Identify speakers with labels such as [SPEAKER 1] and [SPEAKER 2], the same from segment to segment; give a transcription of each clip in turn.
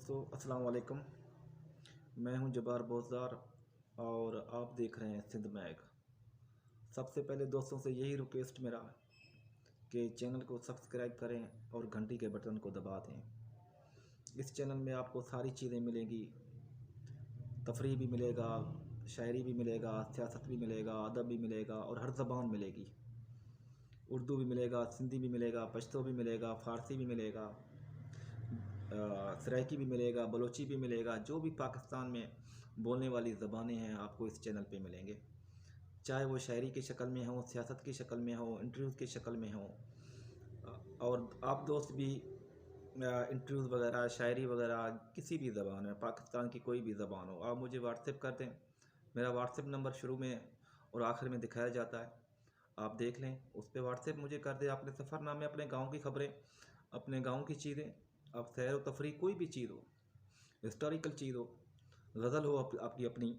[SPEAKER 1] दोस्तों अस्सलाम वालेकुम। मैं हूं जब्बार बोज़दार और आप देख रहे हैं सिंध मैग। सबसे पहले दोस्तों से यही रिक्वेस्ट मेरा कि चैनल को सब्सक्राइब करें और घंटी के बटन को दबा दें। इस चैनल में आपको सारी चीज़ें मिलेंगी, तफरीह भी मिलेगा, शायरी भी मिलेगा, सियासत भी मिलेगा, अदब भी मिलेगा और हर ज़बान मिलेगी। उर्दू भी मिलेगा, सिंधी भी मिलेगा, पश्तो भी मिलेगा, फ़ारसी भी मिलेगा, सराइकी भी मिलेगा, बलोची भी मिलेगा। जो भी पाकिस्तान में बोलने वाली ज़बानें हैं आपको इस चैनल पे मिलेंगे, चाहे वो शायरी की शक्ल में हो, सियासत की शक्ल में हो, इंटरव्यूज़ की शक्ल में हो। और आप दोस्त भी इंटरव्यूज़ वगैरह, शायरी वगैरह किसी भी ज़बान में, पाकिस्तान की कोई भी ज़बान हो, आप मुझे व्हाट्सएप कर दें। मेरा व्हाट्सएप नंबर शुरू में और आखिर में दिखाया जाता है, आप देख लें। उस पर व्हाट्सएप मुझे कर दें। अपने सफ़रनामे, अपने गाँव की खबरें, अपने गाँव की चीज़ें, आप सैर व तफरीह कोई भी चीज़ हो, हिस्टोरिकल चीज़ हो, गज़ल हो आपकी अपनी,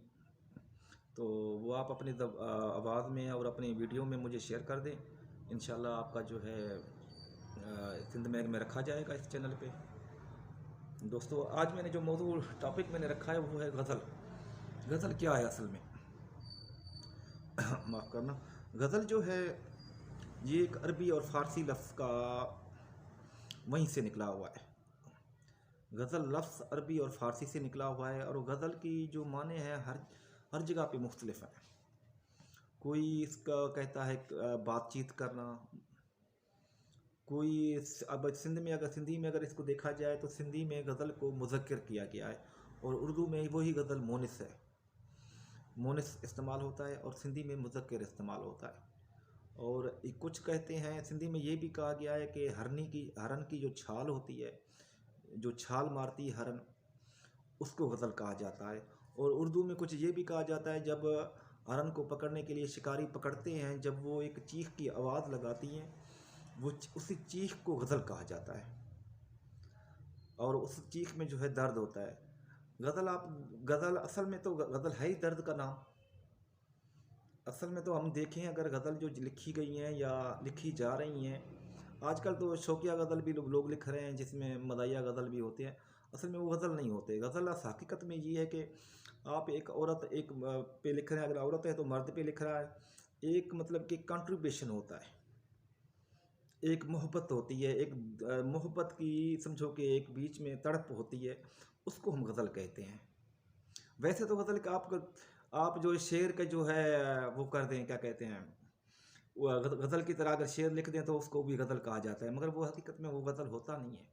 [SPEAKER 1] तो वो आप अपनी आवाज़ में और अपनी वीडियो में मुझे शेयर कर दें। इंशाल्लाह आपका जो है सिंध मैग में रखा जाएगा इस चैनल पे। दोस्तों आज मैंने जो मौजूद टॉपिक मैंने रखा है वो है गज़ल। गज़ल क्या है असल में? माफ़ करना। गज़ल जो है ये एक अरबी और फ़ारसी लफ्ज़ का वहीं से निकला हुआ है। गज़ल लफ्ज़ अरबी और फ़ारसी से निकला हुआ है और गज़ल की जो माने हैं हर जगह पे मुख्तलिफ हैं। कोई इसका कहता है बातचीत करना, कोई अब सिंधी में अगर इसको देखा जाए तो सिंधी में गज़ल को मुज़क्किर किया गया है और उर्दू में वही गज़ल मोनिस है, मोनिस इस्तेमाल होता है और सिंधी में मुज़क्किर इस्तेमाल होता है। और कुछ कहते हैं सिंधी में ये भी कहा गया है कि हरन की जो छाल होती है, जो छाल मारती है हरन, उसको गज़ल कहा जाता है। और उर्दू में कुछ ये भी कहा जाता है, जब हरन को पकड़ने के लिए शिकारी पकड़ते हैं, जब वो एक चीख की आवाज़ लगाती हैं, वो उसी चीख को गज़ल कहा जाता है और उस चीख में जो है दर्द होता है। गज़ल असल में तो गज़ल है ही दर्द का नाम। असल में तो हम देखें, अगर गज़ल जो लिखी गई हैं या लिखी जा रही हैं, आजकल तो शौकिया गज़ल भी लोग लिख रहे हैं जिसमें मदाहिया गज़ल भी होते हैं। असल में वो गज़ल नहीं होते। गज़ल हकीकत में ये है कि आप एक औरत पे लिख रहे हैं, अगर औरत है तो मर्द पे लिख रहा है। एक मतलब कि कंट्रीब्यूशन होता है, एक मोहब्बत होती है, एक मोहब्बत की समझो कि एक बीच में तड़प होती है, उसको हम गज़ल कहते हैं। वैसे तो गज़ल का आप जो शेर का जो है वो कर दें, क्या कहते हैं, वो गज़ल की तरह अगर शेर लिख दें तो उसको भी गज़ल कहा जाता है, मगर वो हकीकत में वो गज़ल होता नहीं है।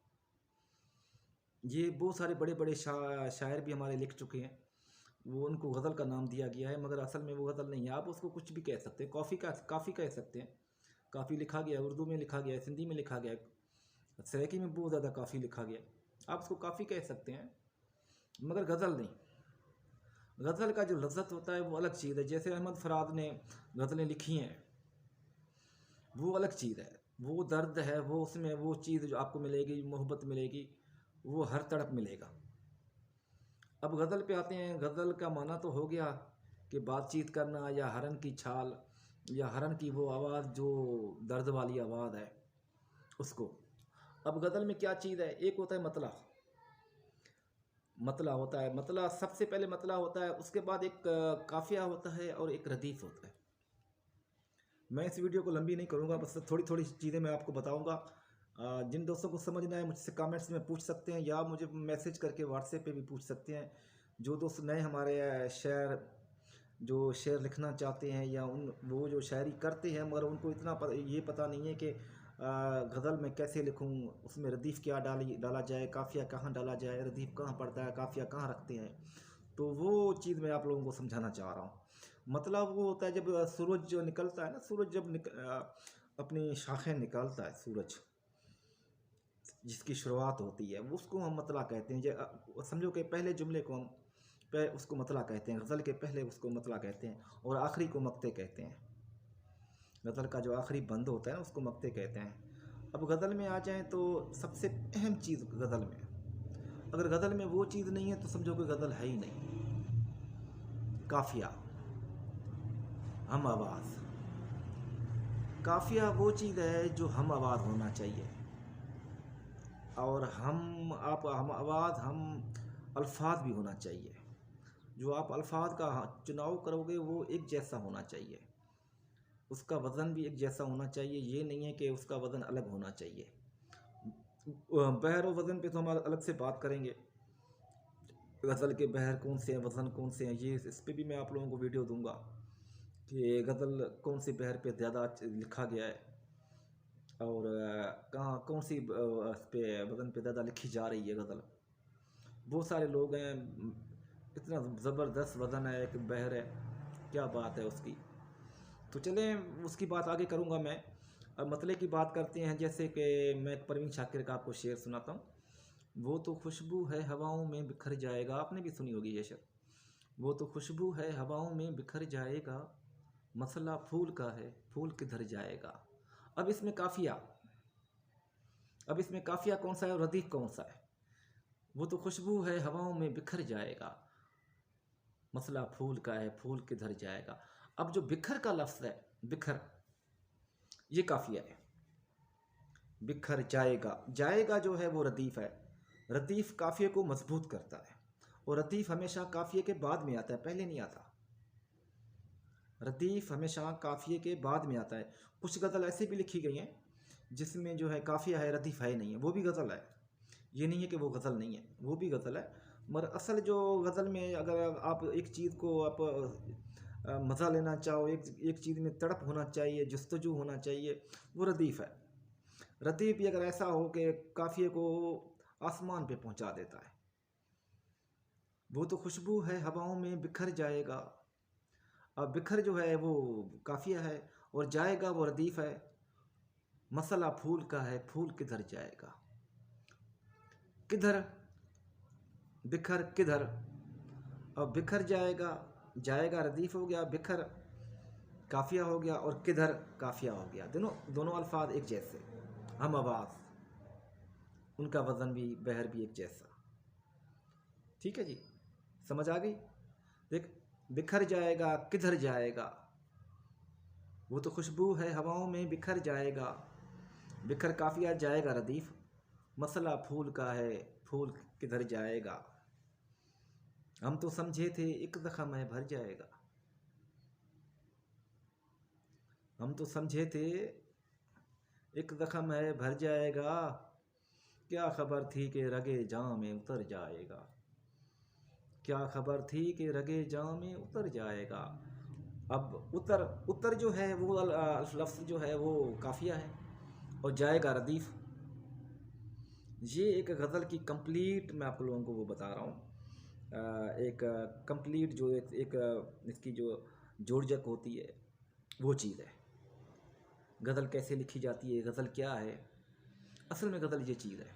[SPEAKER 1] ये बहुत सारे बड़े बड़े शायर भी हमारे लिख चुके हैं, वो उनको गज़ल का नाम दिया गया है, मगर असल में वो गज़ल नहीं है। आप उसको कुछ भी कह सकते हैं, काफ़ी कह सकते हैं। काफ़ी लिखा गया है, उर्दू में लिखा गया है, सिंधी में लिखा गया है, सराइकी में बहुत ज़्यादा काफ़ी लिखा गया है। आप उसको काफ़ी कह सकते हैं, मगर गज़ल नहीं। गज़ल का जो लज़्ज़त होता है वो अलग चीज़ है। जैसे अहमद फ़राद ने गज़लें लिखी हैं, वो अलग चीज़ है, वो दर्द है, वो उसमें वो चीज़ जो आपको मिलेगी, मोहब्बत मिलेगी, वो हर तड़प मिलेगा। अब गज़ल पे आते हैं। गज़ल का माना तो हो गया कि बातचीत करना या हरन की छाल या हरन की वो आवाज़ जो दर्द वाली आवाज़ है उसको। अब गज़ल में क्या चीज़ है? एक होता है मतला, मतला होता है, मतला सबसे पहले मतला होता है, उसके बाद एक काफ़िया होता है और एक रदीफ़ होता है। मैं इस वीडियो को लंबी नहीं करूँगा, बस थोड़ी थोड़ी चीज़ें मैं आपको बताऊँगा। जिन दोस्तों को समझना है मुझसे कमेंट्स में पूछ सकते हैं या मुझे मैसेज करके व्हाट्सएप पे भी पूछ सकते हैं। जो दोस्त नए हमारे जो शेर लिखना चाहते हैं या वो जो शायरी करते हैं मगर उनको इतना ये पता नहीं है कि गज़ल में कैसे लिखूं, उसमें रदीफ़ क्या डाला जाए, काफ़िया कहाँ डाला जाए, रदीफ़ कहाँ पड़ता है, काफ़िया कहाँ रखते हैं, तो वो चीज़ मैं आप लोगों को समझाना चाह रहा हूँ। मतलब वो होता है जब सूरज जो निकलता है ना, सूरज जब अपनी शाखें निकालता है, सूरज जिसकी शुरुआत होती है उसको हम मतला कहते हैं। समझो कि पहले जुमले को हम उसको मतला कहते हैं, गज़ल के पहले उसको मतला कहते हैं और आखिरी को मक्ते कहते हैं। गज़ल का जो आखिरी बंद होता है ना उसको मक्ते कहते हैं। अब गज़ल में आ जाएं तो सबसे अहम चीज़ गज़ल में, अगर गज़ल में वो चीज़ नहीं है तो समझो कि गज़ल है ही नहीं। काफ़िया, हम आवाज़। काफ़िया वो चीज़ है जो हम आवाज़ होना चाहिए। और हम आवाज़ हम अल्फाज भी होना चाहिए। जो आप अल्फाज का चुनाव करोगे वो एक जैसा होना चाहिए, उसका वज़न भी एक जैसा होना चाहिए। ये नहीं है कि उसका वज़न अलग होना चाहिए। बहर और वज़न पे तो हम अलग से बात करेंगे, गज़ल के बहर कौन से हैं, वज़न कौन से हैं, ये इस पे भी मैं आप लोगों को वीडियो दूंगा कि गज़ल कौन से बहर पे ज़्यादा लिखा गया है और कहाँ कौन सी इस पे वज़न पे ज़्यादा लिखी जा रही है गज़ल। बहुत सारे लोग हैं, इतना ज़बरदस्त वज़न है, एक बहर है, क्या बात है उसकी। तो चलें उसकी बात आगे करूँगा मैं। अब मतले की बात करते हैं, जैसे कि मैं एक परवीन शाकिर का आपको शेर सुनाता हूँ। वो तो खुशबू है हवाओं में बिखर जाएगा, आपने भी सुनी होगी ये शेर। वो तो खुशबू है हवाओं में बिखर जाएगा, मसला फूल का है फूल किधर जाएगा। अब इसमें काफिया, अब इसमें काफिया कौन सा है और रदीफ कौन सा है। वो तो खुशबू है हवाओं में बिखर जाएगा, मसला फूल का है फूल किधर जाएगा। अब जो बिखर का लफ्ज़ है, बिखर, ये काफिया है। बिखर जाएगा, जाएगा जो है वो रदीफ है। रदीफ काफिये को मजबूत करता है और रदीफ हमेशा काफिये के बाद में आता है, पहले नहीं आता। रदीफ हमेशा काफिये के बाद में आता है। कुछ गज़ल ऐसे भी लिखी गई हैं जिसमें जो है काफिया है रदीफ है नहीं है, वो भी गज़ल है। ये नहीं है कि वो गज़ल नहीं है, वो भी गज़ल है। मगर असल जो गज़ल में अगर आप एक चीज़ को आप मज़ा लेना चाहो, एक चीज़ में तड़प होना चाहिए, जुस्तजू होना चाहिए, वो रदीफ है। रदीफ भी अगर ऐसा हो कि काफिये को आसमान पे पहुंचा देता है। वो तो खुशबू है हवाओं में बिखर जाएगा, अब बिखर जो है वो काफिया है और जाएगा वो रदीफ है। मसला फूल का है फूल किधर जाएगा। किधर, बिखर किधर, अब बिखर जाएगा, जाएगा रदीफ हो गया, बिखर काफिया हो गया और किधर काफिया हो गया। दोनों दोनों अल्फाज एक जैसे, हम आवाज़, उनका वज़न भी बहर भी एक जैसा। ठीक है जी, समझ आ गई। देख, बिखर जाएगा किधर जाएगा, वो तो खुशबू है हवाओं में बिखर जाएगा, बिखर काफिया जाएगा रदीफ, मसला फूल का है फूल किधर जाएगा। हम तो समझे थे एक ज़ख्म है भर जाएगा, हम तो समझे थे एक ज़ख्म है भर जाएगा, क्या खबर थी कि रगे जां में उतर जाएगा, क्या खबर थी कि रगे जां में उतर जाएगा। अब उतर, उतर जो है वो लफ्ज़ जो है वो काफिया है और जाएगा रदीफ। ये एक गज़ल की कंप्लीट मैं आप लोगों को वो बता रहा हूँ, एक कंप्लीट जो इसकी जो जोड़जक होती है वो चीज़ है। गज़ल कैसे लिखी जाती है, गज़ल क्या है, असल में गज़ल ये चीज़ है।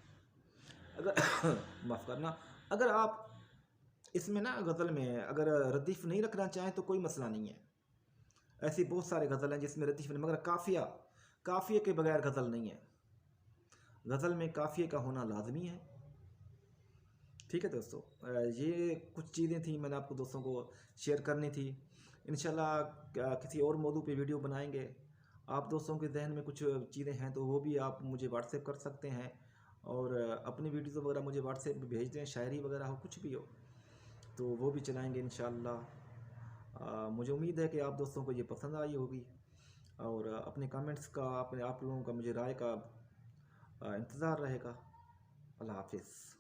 [SPEAKER 1] अगर माफ़ करना, अगर आप इसमें ना गज़ल में अगर रदीफ़ नहीं रखना चाहें तो कोई मसला नहीं है। ऐसी बहुत सारे गज़ल हैं जिसमें रदीफ़ नहीं, मगर काफिया, काफिये के बगैर गज़ल नहीं है। गज़ल में काफिये का होना लाजमी है। ठीक है दोस्तों, ये कुछ चीज़ें थी मैंने आपको दोस्तों को शेयर करनी थी। इंशाल्लाह किसी और मौजू पे वीडियो बनाएंगे। आप दोस्तों के जहन में कुछ चीज़ें हैं तो वो भी आप मुझे व्हाट्सएप कर सकते हैं और अपनी वीडियोज़ वगैरह मुझे व्हाट्सएप पे भेज दें, शायरी वगैरह हो कुछ भी हो तो वो भी चलाएंगे इंशाल्लाह। मुझे उम्मीद है कि आप दोस्तों को ये पसंद आई होगी और अपने कमेंट्स का, अपने आप लोगों का मुझे राय का इंतज़ार रहेगा। अल्लाह हाफिज़।